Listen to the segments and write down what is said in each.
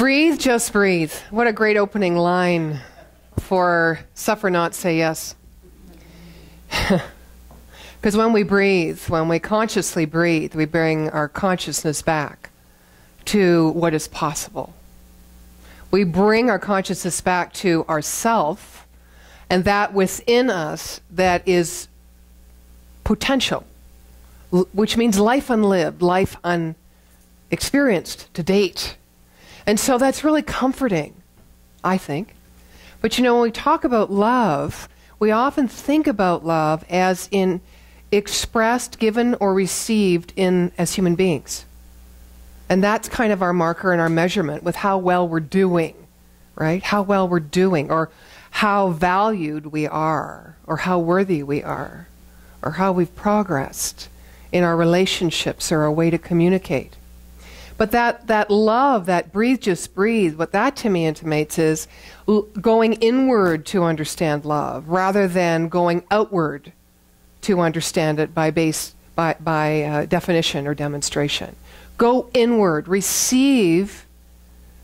Breathe, just breathe. What a great opening line for Suffer Not, Say Yes. Because when we breathe, when we consciously breathe, we bring our consciousness back to what is possible. We bring our consciousness back to ourself and that within us that is potential, which means life unlived, life unexperienced to date. And so that's really comforting, I think. But you know, when we talk about love, we often think about love as in expressed, given, or received as human beings. And that's kind of our marker and our measurement with how well we're doing, right? How well we're doing, or how valued we are, or how worthy we are, or how we've progressed in our relationships or our way to communicate. But that love, that breathe, just breathe, what that to me intimates is going inward to understand love rather than going outward to understand it by definition or demonstration. Go inward, receive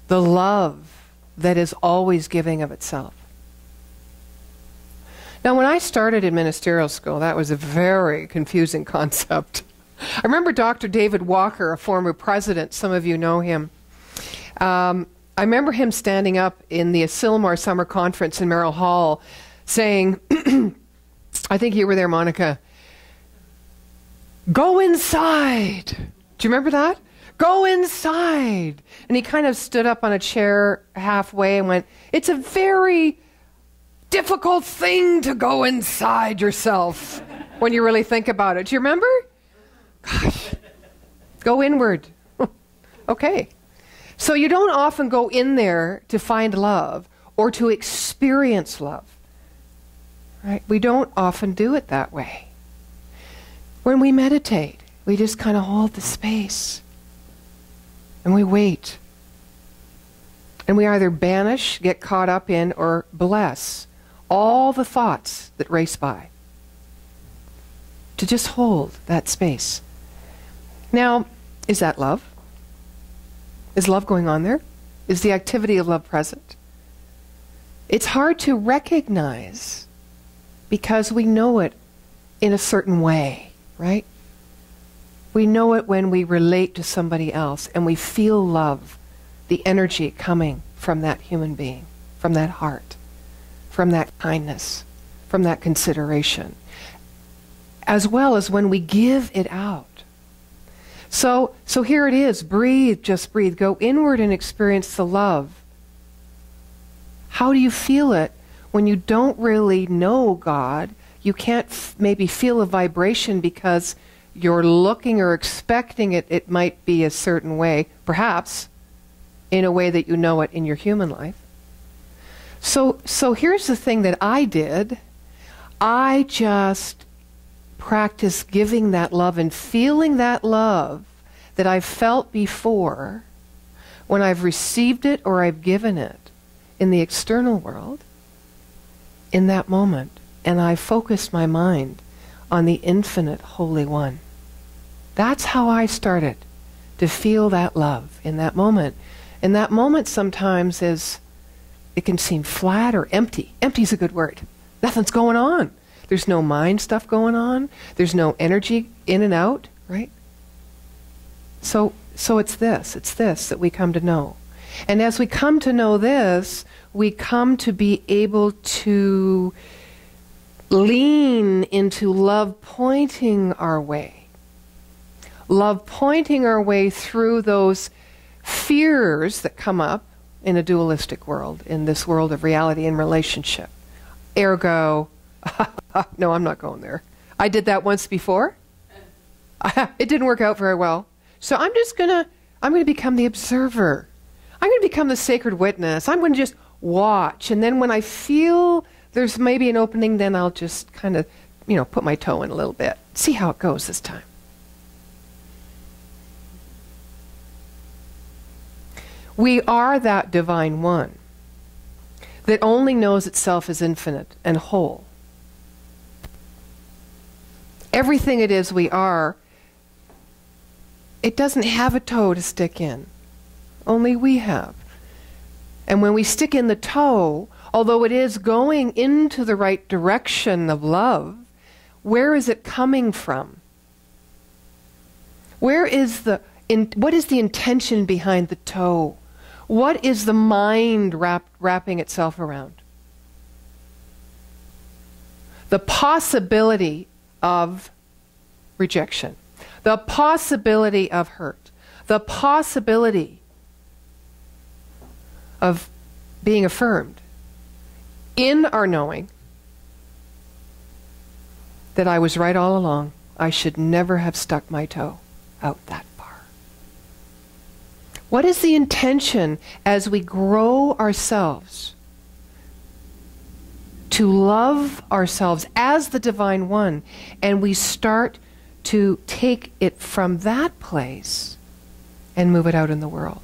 the love that is always giving of itself. Now, when I started in ministerial school, that was a very confusing concept. I remember Dr. David Walker, a former president, some of you know him. I remember him standing up in the Asilmar Summer Conference in Merrill Hall saying, I think you were there, Monica, "Go inside." Do you remember that? Go inside. And he kind of stood up on a chair halfway and went, "It's a very difficult thing to go inside yourself when you really think about it." Do you remember? Gosh, go inward. Okay. So you don't often go in there to find love or to experience love. Right? We don't often do it that way. When we meditate, we just kind of hold the space and we wait. And we either banish, get caught up in, or bless all the thoughts that race by. To just hold that space. Now, is that love? Is love going on there? Is the activity of love present? It's hard to recognize because we know it in a certain way, right? We know it when we relate to somebody else and we feel love, the energy coming from that human being, from that heart, from that kindness, from that consideration, as well as when we give it out. So here it is. Breathe, just breathe. Go inward and experience the love. How do you feel it when you don't really know God? You can't maybe feel a vibration because you're looking or expecting it might be a certain way, perhaps in a way that you know it in your human life. So here's the thing that I did. I just practice giving that love and feeling that love that I've felt before when I've received it or I've given it in the external world in that moment. And I focused my mind on the infinite Holy One. That's how I started to feel that love in that moment. And that moment sometimes it can seem flat or empty. Empty is a good word. Nothing's going on. There's no mind stuff going on. There's no energy in and out, right? So it's this that we come to know. And as we come to know this, we come to be able to lean into love pointing our way. Love pointing our way through those fears that come up in a dualistic world, in this world of reality and relationship. Ergo, no, I'm not going there. I did that once before. It didn't work out very well. So I'm going to become the observer. I'm going to become the sacred witness. I'm going to just watch. And then when I feel there's maybe an opening, then I'll just kind of, put my toe in a little bit. See how it goes this time. We are that divine one that only knows itself as infinite and whole. Everything it is we are, it doesn't have a toe to stick in. Only we have. And when we stick in the toe, although it is going into the right direction of love, where is it coming from? What is the intention behind the toe? What is the mind wrapping itself around? The possibility of rejection, the possibility of hurt, the possibility of being affirmed in our knowing that I was right all along. I should never have stuck my toe out that far. What is the intention as we grow ourselves to love ourselves as the Divine One, and we start to take it from that place and move it out in the world?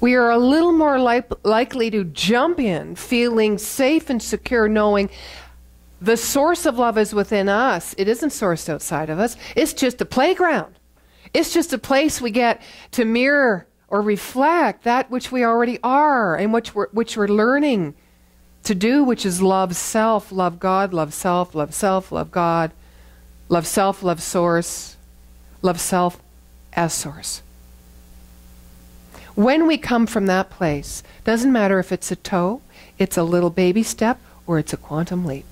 We are a little more likely to jump in feeling safe and secure, knowing the source of love is within us. It isn't sourced outside of us. It's just a playground. It's just a place we get to mirror or reflect that which we already are and which we're learning to do, which is love self, love God, love self, love God, love self, love source, love self as source. When we come from that place, doesn't matter if it's a toe, it's a little baby step, or it's a quantum leap.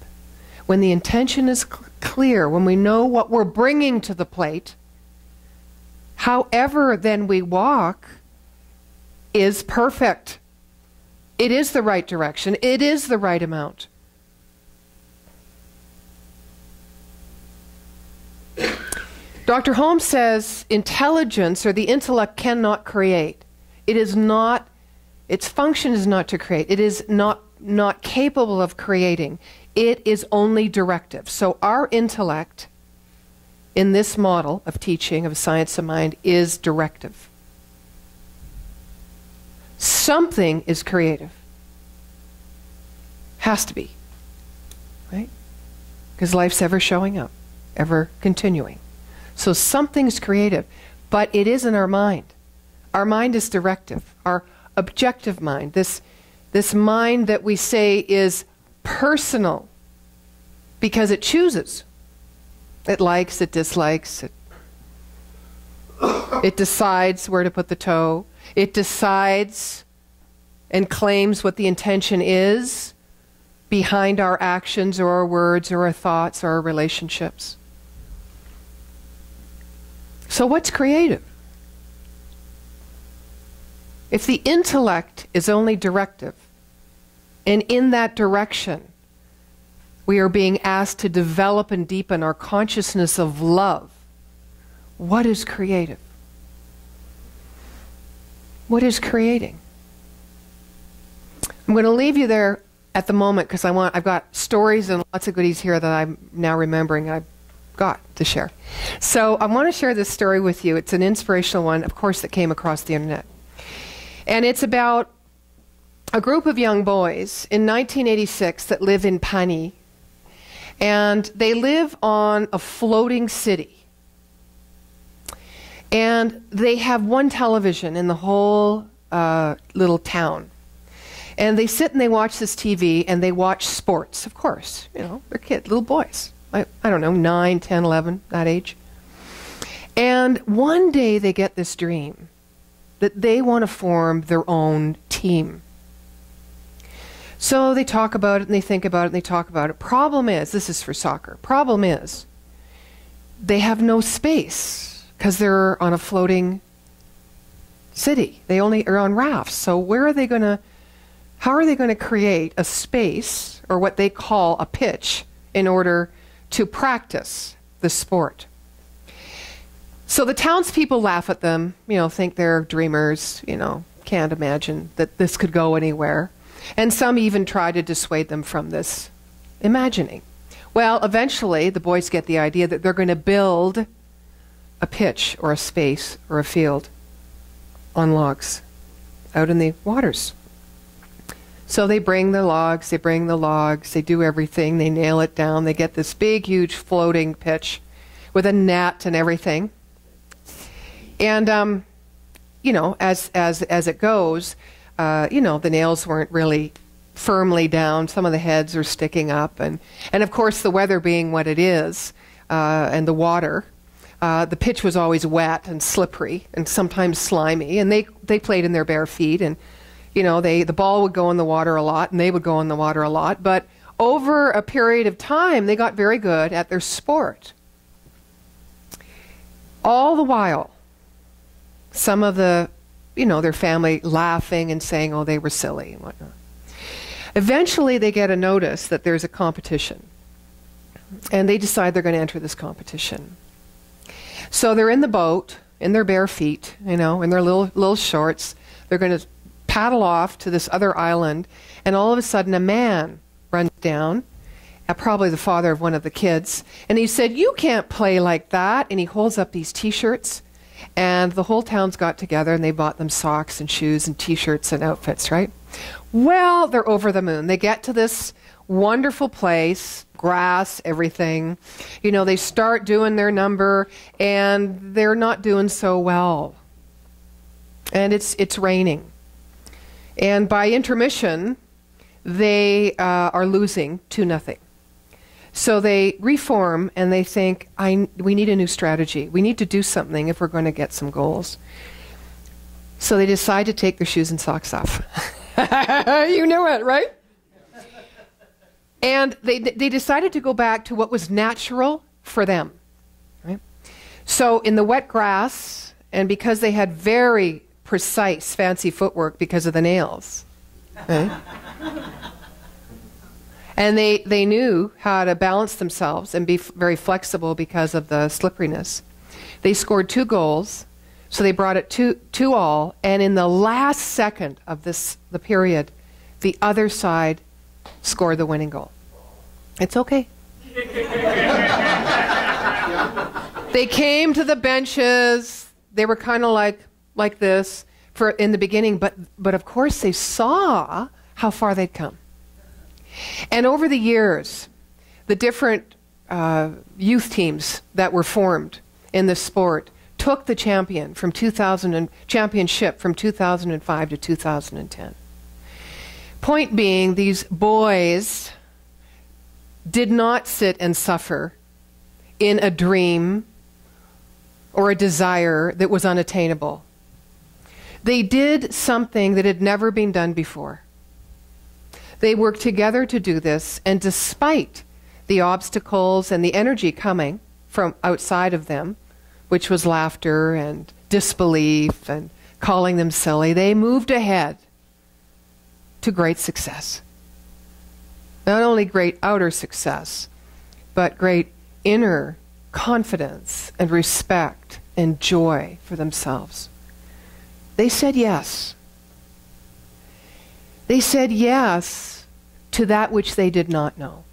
When the intention is clear, when we know what we're bringing to the plate, however then we walk is perfect. It is the right direction. It is the right amount. Dr. Holmes says intelligence or the intellect cannot create. It is not, its function is not to create. It is not capable of creating. It is only directive. So our intellect in this model of teaching, of science of mind, is directive. Something is creative. Has to be. Right? Because life's ever showing up, ever continuing. So something's creative, but it isn't our mind. Our mind is directive. Our objective mind, this mind that we say is personal because it chooses. It likes, it dislikes, it decides where to put the toe. It decides and claims what the intention is behind our actions or our words or our thoughts or our relationships. So what's creative? If the intellect is only directive, and in that direction we are being asked to develop and deepen our consciousness of love, what is creative? What is creating? I'm going to leave you there at the moment because I've got stories and lots of goodies here that I'm now remembering I've got to share. So I want to share this story with you. It's an inspirational one, of course, that came across the internet. And it's about a group of young boys in 1986 that live in Pani. And they live on a floating city. And they have one television in the whole little town. And they sit and they watch this TV and they watch sports, of course. You know, they're kids, little boys. I don't know, 9, 10, 11, that age. And one day they get this dream that they want to form their own team. So they talk about it and they think about it and they talk about it. Problem is, this is for soccer, problem is they have no space because they're on a floating city. They only are on rafts. So how are they going to create a space, or what they call a pitch, in order to practice the sport? So the townspeople laugh at them, think they're dreamers, can't imagine that this could go anywhere. And some even try to dissuade them from this imagining. Well, eventually the boys get the idea that they're going to build a pitch or a space or a field on logs out in the waters. So they bring the logs, they do everything, they nail it down, they get this big, huge floating pitch with a net and everything. And, as it goes, the nails weren't really firmly down. Some of the heads are sticking up. And of course, the weather being what it is, and the water, the pitch was always wet and slippery and sometimes slimy. And they played in their bare feet. And, the ball would go in the water a lot and they would go in the water a lot. But over a period of time, they got very good at their sport. All the while, some of their family laughing and saying, oh, they were silly and whatnot. Eventually, they get a notice that there's a competition. And they decide they're going to enter this competition. So they're in the boat, in their bare feet, in their little shorts. They're going to paddle off to this other island. And all of a sudden, a man runs down, probably the father of one of the kids. And he said, you can't play like that. And he holds up these T-shirts. And the whole town's got together and they bought them socks and shoes and T-shirts and outfits, right? Well, they're over the moon. They get to this wonderful place, grass, everything. They start doing their number and they're not doing so well. And it's raining. And by intermission, they are losing 2-0. So they reform and they think, we need a new strategy. We need to do something if we're going to get some goals. So they decide to take their shoes and socks off. You knew it, right? And they decided to go back to what was natural for them. Right? So in the wet grass, and because they had very precise, fancy footwork because of the nails, right? And they knew how to balance themselves and be very flexible because of the slipperiness. They scored 2 goals, so they brought it 2-2, and in the last second of the period, the other side scored the winning goal. It's okay. They came to the benches. They were kind of like this in the beginning, but of course they saw how far they'd come. And over the years, the different youth teams that were formed in this sport took the championship from 2005 to 2010. Point being, these boys did not sit and suffer in a dream or a desire that was unattainable. They did something that had never been done before. They worked together to do this, and despite the obstacles and the energy coming from outside of them, which was laughter and disbelief and calling them silly, they moved ahead to great success. Not only great outer success, but great inner confidence and respect and joy for themselves. They said yes. They said yes to that which they did not know.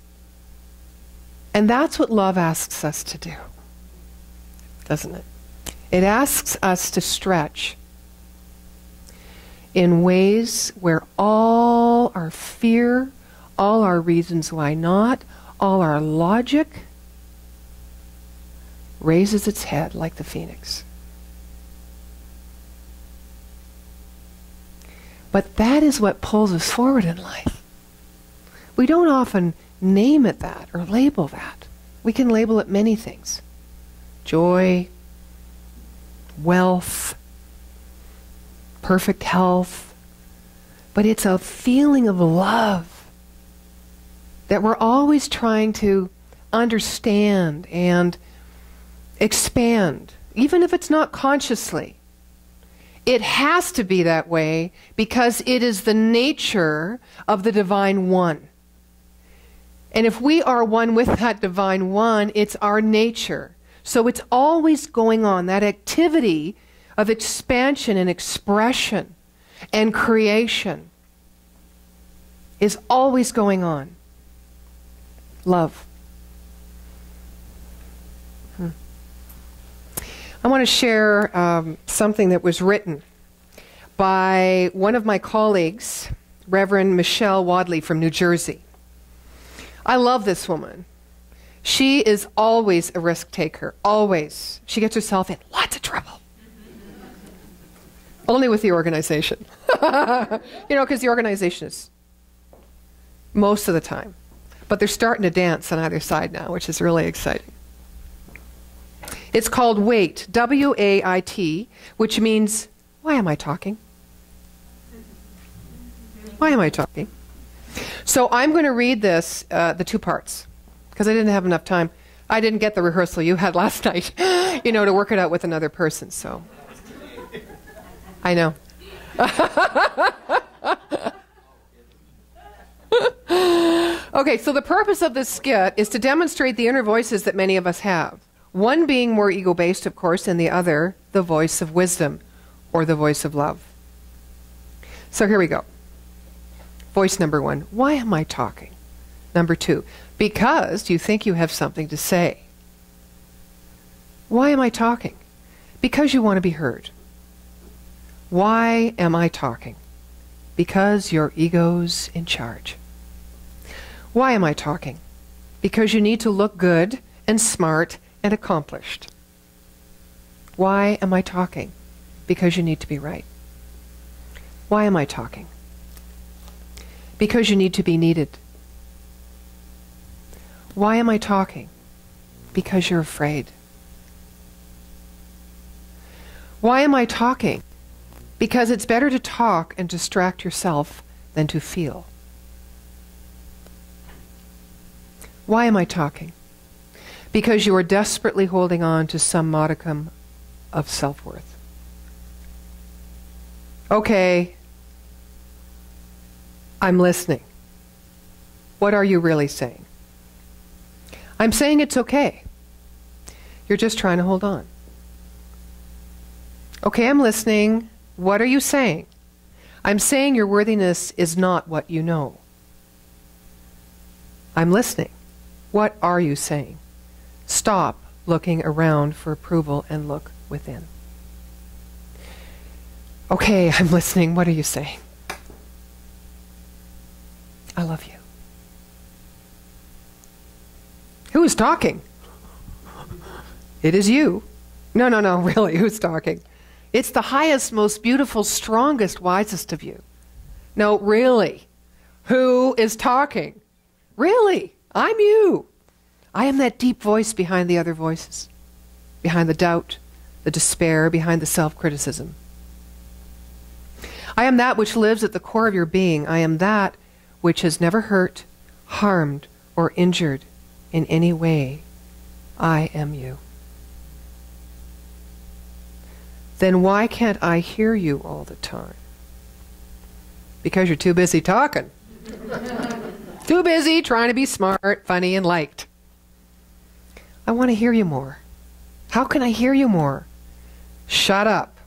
And that's what love asks us to do, doesn't it? It asks us to stretch in ways where all our fear, all our reasons why not, all our logic raises its head like the phoenix. But that is what pulls us forward in life. We don't often name it that or label that. We can label it many things. Joy, wealth, perfect health. But it's a feeling of love that we're always trying to understand and expand, even if it's not consciously. It has to be that way because it is the nature of the Divine One. And if we are one with that Divine One, it's our nature. So it's always going on. That activity of expansion and expression and creation is always going on. Love. I want to share something that was written by one of my colleagues, Reverend Michelle Wadley from New Jersey. I love this woman. She is always a risk taker, always. She gets herself in lots of trouble. Only with the organization. You know, because the organization is most of the time. But they're starting to dance on either side now, which is really exciting. It's called WAIT, W-A-I-T, which means, why am I talking? Why am I talking? So I'm going to read this, the two parts, because I didn't have enough time. I didn't get the rehearsal you had last night, you know, to work it out with another person, so. I know. Okay, so the purpose of this skit is to demonstrate the inner voices that many of us have. One being more ego-based, of course, and the other, the voice of wisdom, or the voice of love. So here we go. Voice number one, why am I talking? Number two, because you think you have something to say. Why am I talking? Because you want to be heard. Why am I talking? Because your ego's in charge. Why am I talking? Because you need to look good and smart and accomplished. Why am I talking? Because you need to be right. Why am I talking? Because you need to be needed. Why am I talking? Because you're afraid. Why am I talking? Because it's better to talk and distract yourself than to feel. Why am I talking? Because you are desperately holding on to some modicum of self-worth. Okay, I'm listening. What are you really saying? I'm saying it's okay. You're just trying to hold on. Okay, I'm listening. What are you saying? I'm saying your worthiness is not what you know. I'm listening. What are you saying? Stop looking around for approval and look within. Okay, I'm listening. What are you saying? I love you. Who is talking? It is you. No, really, who's talking? It's the highest, most beautiful, strongest, wisest of you. No, really. Who is talking? Really, I'm you. I am that deep voice behind the other voices, behind the doubt, the despair, behind the self-criticism. I am that which lives at the core of your being. I am that which has never hurt, harmed, or injured in any way. I am you. Then why can't I hear you all the time? Because you're too busy talking. Too busy trying to be smart, funny, and liked. I want to hear you more. How can I hear you more? Shut up.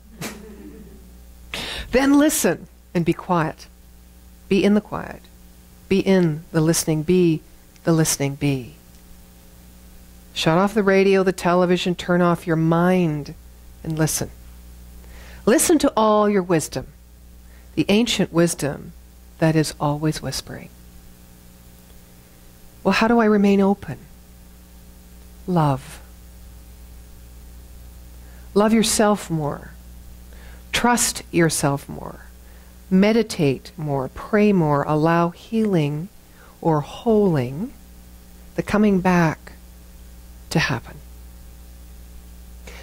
Then listen and be quiet. Be in the quiet. Be in the listening. Be the listening. Be. Shut off the radio, the television, turn off your mind, and listen. Listen to all your wisdom, the ancient wisdom that is always whispering. Well, how do I remain open? Love. Love yourself more. Trust yourself more. Meditate more. Pray more. Allow healing or holing, the coming back, to happen.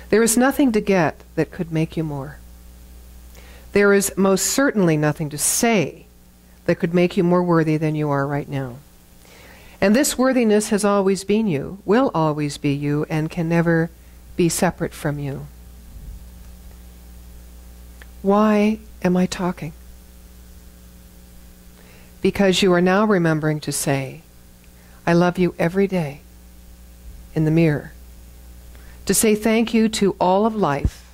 There is nothing to get that could make you more. There is most certainly nothing to say that could make you more worthy than you are right now. And this worthiness has always been you, will always be you, and can never be separate from you. Why am I talking? Because you are now remembering to say, I love you every day in the mirror. To say thank you to all of life,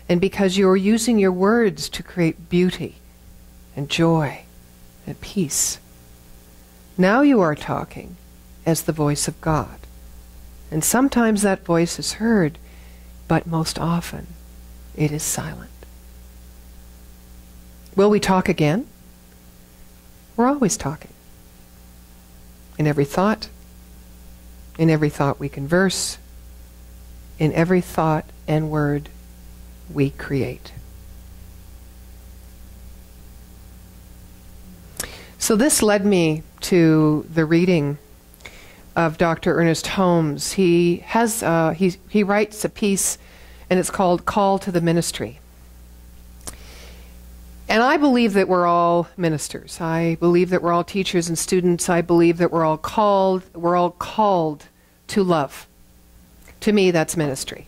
and because you are using your words to create beauty and joy and peace. Now you are talking as the voice of God. And sometimes that voice is heard, but most often it is silent. Will we talk again? We're always talking. In every thought we converse, in every thought and word we create. So this led me to the reading of Dr. Ernest Holmes. He writes a piece, and it's called Call to the Ministry. And I believe that we're all ministers. I believe that we're all teachers and students. I believe that we're all called to love. To me, that's ministry.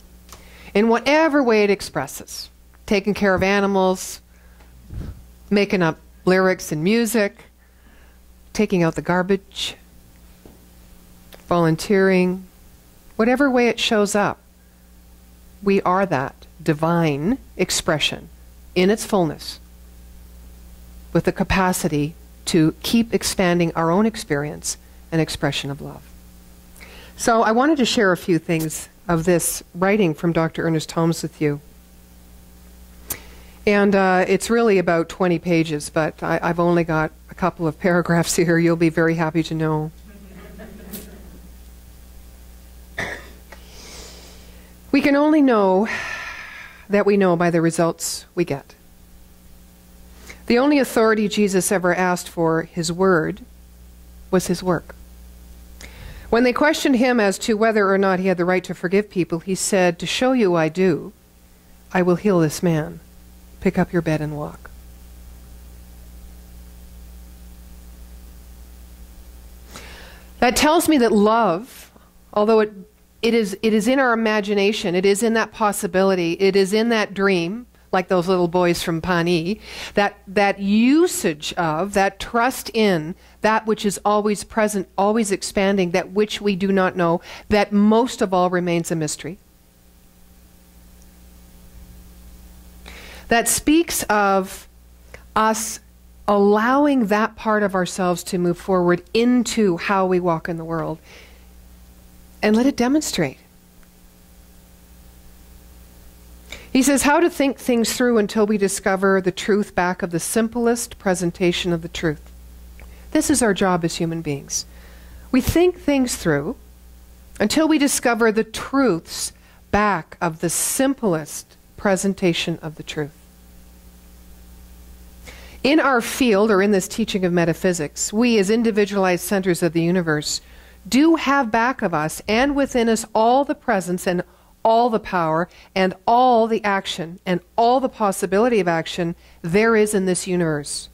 In whatever way it expresses. Taking care of animals, making up lyrics and music, taking out the garbage, volunteering, whatever way it shows up, we are that divine expression in its fullness, with the capacity to keep expanding our own experience and expression of love. So I wanted to share a few things of this writing from Dr. Ernest Holmes with you. And it's really about 20 pages, but I've only got a couple of paragraphs here. You'll be very happy to know. We can only know that we know by the results we get. The only authority Jesus ever asked for, his word, was his work. When they questioned him as to whether or not he had the right to forgive people, he said, "To show you I do, I will heal this man. Pick up your bed and walk." That tells me that love, although it is in our imagination, it is in that possibility, it is in that dream, like those little boys from Pawnee, that usage of, that trust in, that which is always present, always expanding, that which we do not know, that most of all remains a mystery. That speaks of us allowing that part of ourselves to move forward into how we walk in the world. And let it demonstrate. He says, how to think things through until we discover the truth back of the simplest presentation of the truth. This is our job as human beings. We think things through until we discover the truths back of the simplest presentation of the truth. In our field, or in this teaching of metaphysics, we as individualized centers of the universe do have back of us and within us all the presence and all the power and all the action and all the possibility of action there is in this universe,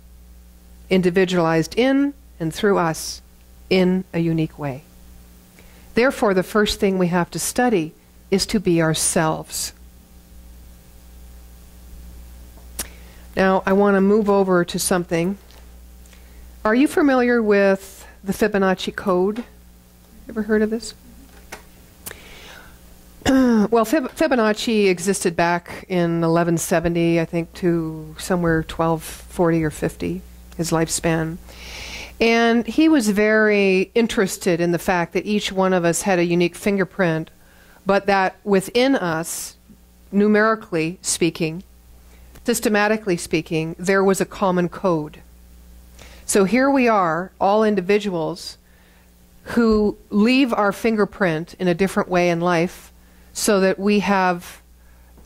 individualized in and through us in a unique way. Therefore, the first thing we have to study is to be ourselves. Now, I want to move over to something. Are you familiar with the Fibonacci Code? Ever heard of this? Well, Fibonacci existed back in 1170, I think, to somewhere 1240 or 50, his lifespan. And he was very interested in the fact that each one of us had a unique fingerprint, but that within us, numerically speaking, systematically speaking, there was a common code. So here we are, all individuals who leave our fingerprint in a different way in life, so that we have,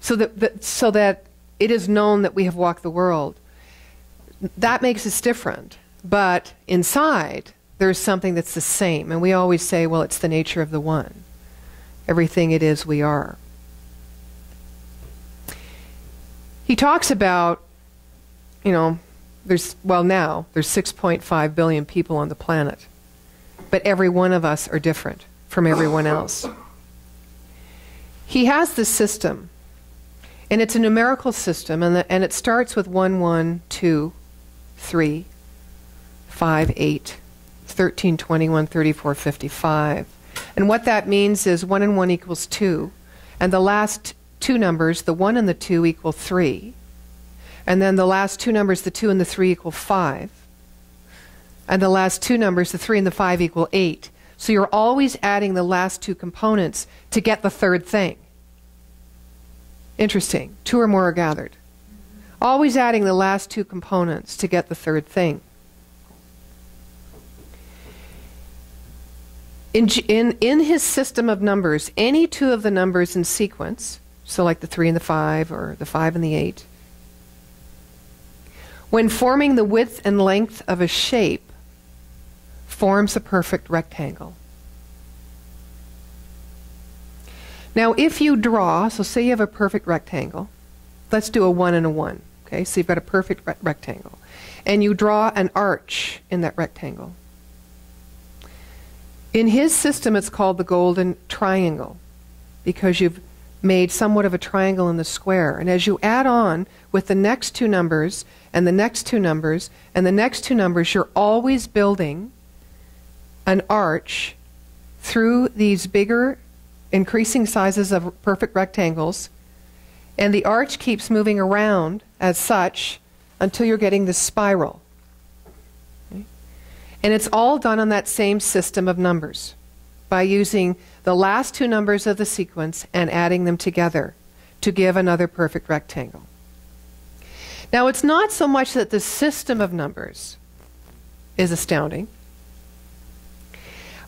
so that it is known that we have walked the world. That makes us different, but inside there's something that's the same, and we always say, well, it's the nature of the one. Everything it is, we are. He talks about, there's 6.5 billion people on the planet, but every one of us are different from everyone else. He has this system, and it's a numerical system, and it starts with 1, 1, 2, 3, 5, 8, 13, 21, 34, 55. And what that means is 1 and 1 equals 2, and the last two numbers, the 1 and the 2, equal 3. And then the last two numbers, the 2 and the 3, equal 5. And the last two numbers, the 3 and the 5, equal 8. So you're always adding the last two components to get the third thing. Interesting. 2 or more are gathered. Always adding the last two components to get the third thing. In his system of numbers, any two of the numbers in sequence, so like the 3 and the 5, or the 5 and the 8, when forming the width and length of a shape, forms a perfect rectangle. Now, if you draw, so say you have a perfect rectangle. Let's do a 1 and a 1. Okay, so you've got a perfect rectangle. And you draw an arch in that rectangle. In his system, it's called the golden triangle, because you've made somewhat of a triangle in the square. And as you add on with the next two numbers, and the next two numbers, and the next two numbers, you're always building an arch through these bigger, increasing sizes of perfect rectangles, and the arch keeps moving around as such until you're getting this spiral. Okay? And it's all done on that same system of numbers, by using the last two numbers of the sequence and adding them together to give another perfect rectangle. Now, it's not so much that the system of numbers is astounding,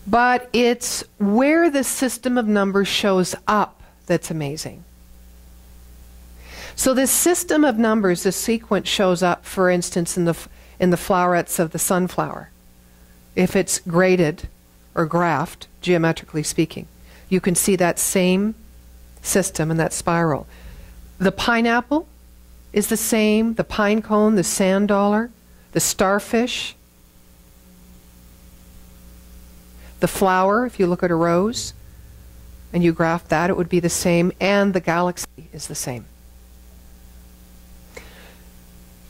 but it's where the system of numbers shows up that's amazing. So this system of numbers, this sequence, shows up, for instance, in the flowerets of the sunflower. If it's graded or graphed, geometrically speaking, you can see that same system and that spiral. The pineapple is the same, the pine cone, the sand dollar, the starfish. The flower, if you look at a rose and you graph that, it would be the same, and the galaxy is the same.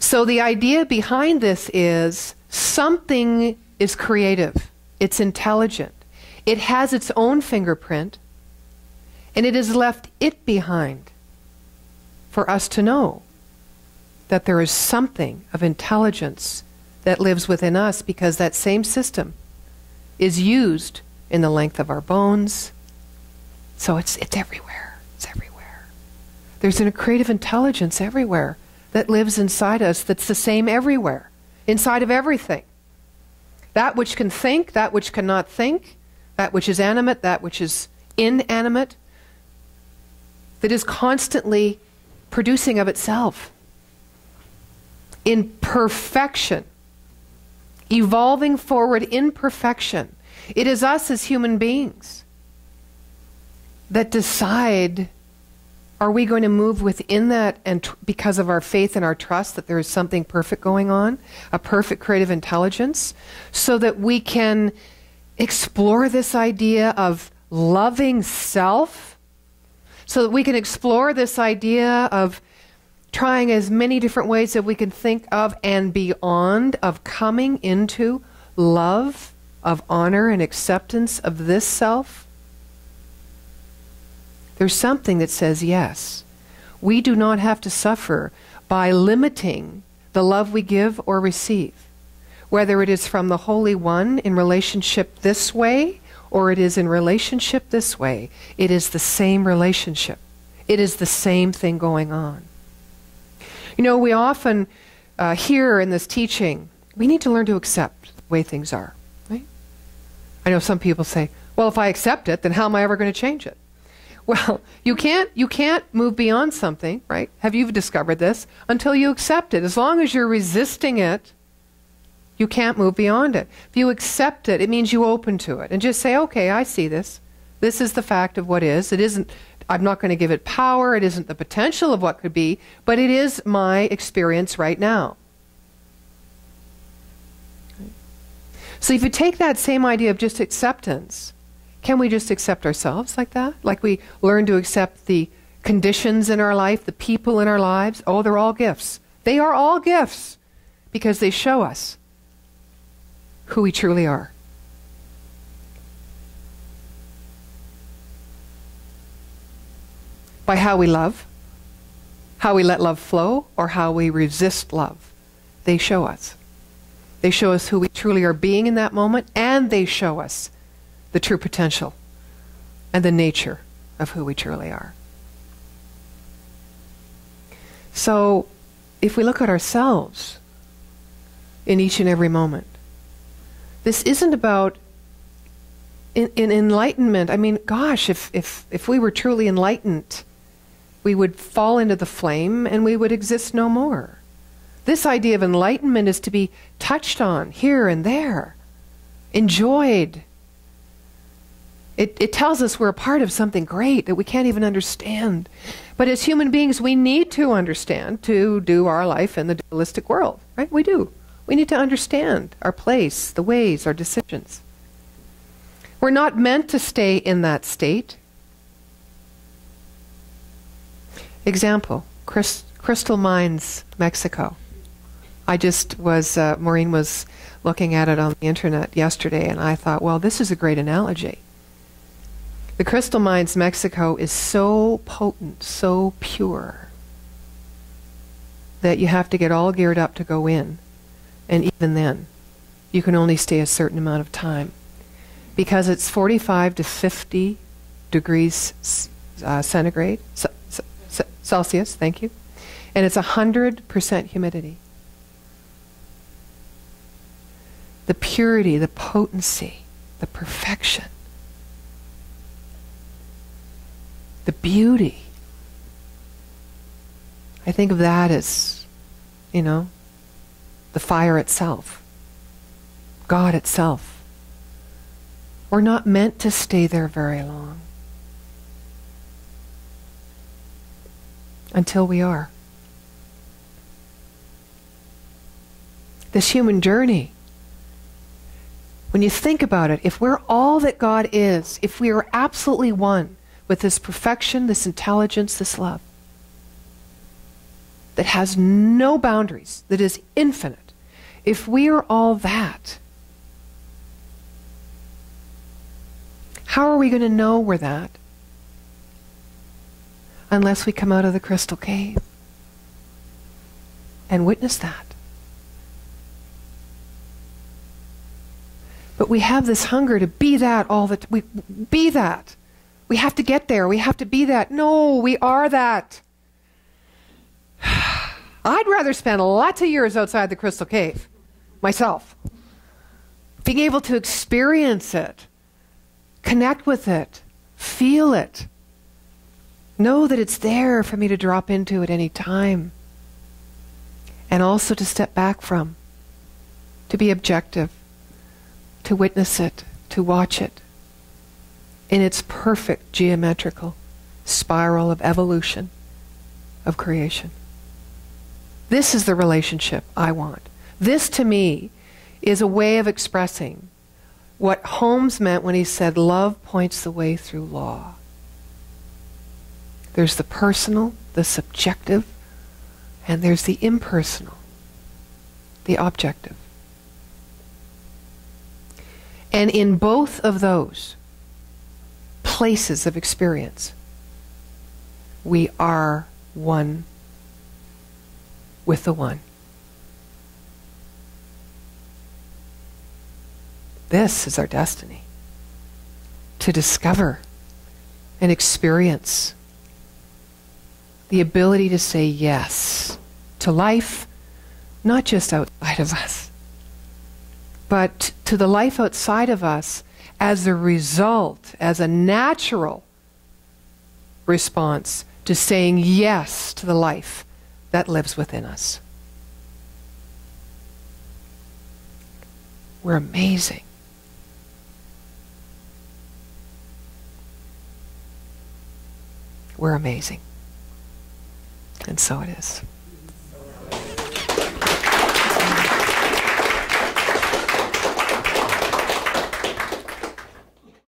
So the idea behind this is something is creative, it's intelligent, it has its own fingerprint, and it has left it behind for us to know that there is something of intelligence that lives within us, because that same system is used in the length of our bones. So it's everywhere. It's everywhere. There's a creative intelligence everywhere that lives inside us that's the same everywhere, inside of everything. That which can think, that which cannot think, that which is animate, that which is inanimate, that is constantly producing of itself in perfection, evolving forward in perfection. It is us as human beings that decide, are we going to move within that, and because of our faith and our trust that there is something perfect going on, a perfect creative intelligence, so that we can explore this idea of loving self, so that we can explore this idea of trying as many different ways that we can think of and beyond, of coming into love, of honor and acceptance of this self. There's something that says yes. We do not have to suffer by limiting the love we give or receive, whether it is from the Holy One in relationship this way or it is in relationship this way. It is the same relationship. It is the same thing going on. You know, we often hear in this teaching, we need to learn to accept the way things are, right? I know some people say, well, if I accept it, then how am I ever going to change it? Well, you can't move beyond something, right? Have you discovered this? Until you accept it. As long as you're resisting it, you can't move beyond it. If you accept it, it means you open to it and just say, okay, I see this. This is the fact of what is. It isn't, I'm not going to give it power. It isn't the potential of what could be, but it is my experience right now. So if you take that same idea of just acceptance, can we just accept ourselves like that? Like we learn to accept the conditions in our life, the people in our lives? Oh, they're all gifts. They are all gifts because they show us who we truly are. By how we love, how we let love flow, or how we resist love. They show us. They show us who we truly are being in that moment, and they show us the true potential and the nature of who we truly are. So, if we look at ourselves in each and every moment, this isn't about in enlightenment. I mean, gosh, if we were truly enlightened, we would fall into the flame and we would exist no more. This idea of enlightenment is to be touched on here and there. enjoyed. It tells us we're a part of something great that we can't even understand. But as human beings, we need to understand to do our life in the dualistic world, right? We do. We need to understand our place, the ways, our decisions. We're not meant to stay in that state. Example, Crystal Mines, Mexico. Maureen was looking at it on the internet yesterday, and I thought, well, this is a great analogy. The Crystal Mines, Mexico is so potent, so pure, that you have to get all geared up to go in. And even then, you can only stay a certain amount of time. Because it's 45 to 50 degrees centigrade, Celsius, thank you. And it's 100% humidity. The purity, the potency, the perfection, the beauty. I think of that as, the fire itself, God itself. We're not meant to stay there very long. Until we are. This human journey, when you think about it, if we're all that God is, if we are absolutely one with this perfection, this intelligence, this love, that has no boundaries, that is infinite, if we are all that, how are we going to know we're that? Unless we come out of the crystal cave and witness that. But we have this hunger to be that be that. We have to get there. We have to be that. No, we are that. I'd rather spend lots of years outside the crystal cave myself. Being able to experience it, connect with it, feel it. Know that it's there for me to drop into at any time. And also to step back from. To be objective. To witness it. To watch it. In its perfect geometrical spiral of evolution, of creation. This is the relationship I want. This to me is a way of expressing what Holmes meant when he said love points the way through law. There's the personal, the subjective, and there's the impersonal, the objective. And in both of those places of experience, we are one with the one. This is our destiny. To discover and experience the ability to say yes to life, not just outside of us, but to the life outside of us as a result, as a natural response to saying yes to the life that lives within us. We're amazing. We're amazing. And so it is.